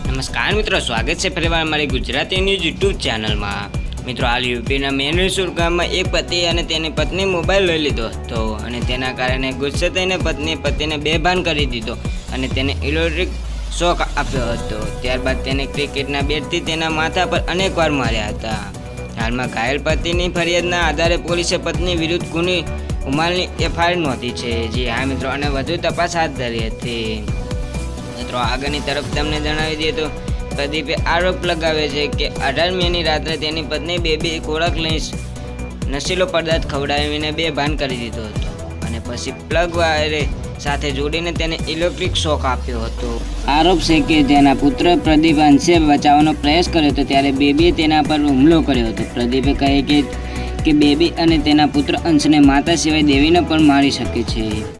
નમસ્કાર મિત્રો, સ્વાગત છે ફરીવાર અમારી ગુજરાતી ન્યૂઝ યુટ્યુબ ચેનલમાં। મિત્રો, હાલ યુપીના મેનુસુર ગામમાં એક પતિ અને તેની પત્ની મોબાઈલ લઈ લીધો હતો અને તેના કારણે ગુસ્સે થઈને પત્નીએ પતિને બેભાન કરી દીધો અને તેને ઇલેક્ટ્રિક શોક આપ્યો હતો। ત્યારબાદ તેને ક્રિકેટના બેટથી તેના માથા પર અનેકવાર માર્યા હતા। હાલમાં ઘાયલ પતિની ફરિયાદના આધારે પોલીસે પત્ની વિરુદ્ધ ગુની ઉમાલની એફઆઈઆર નોંધી છે। જી હા મિત્રો, અને વધુ તપાસ હાથ ધરી હતી। મિત્રો, આગળની તરફ તમને જણાવી દઈએ તો પ્રદીપે આરોપ લગાવે છે કે 18 મેની રાત્રે તેની પત્ની બેબી ખોરાક લઈ નશીલો પદાર્થ ખવડાવીને બેભાન કરી દીધો હતો અને પછી પ્લગ વાયરે સાથે જોડીને તેને ઇલેક્ટ્રિક શોક આપ્યો હતો। આરોપ છે કે તેના પુત્ર પ્રદીપ અંશે બચાવવાનો પ્રયાસ કર્યો હતો ત્યારે બેબીએ તેના પર હુમલો કર્યો હતો। પ્રદીપે કહે કે બેબી અને તેના પુત્ર અંશને માતા સિવાય દેવીને પણ મારી શકે છે।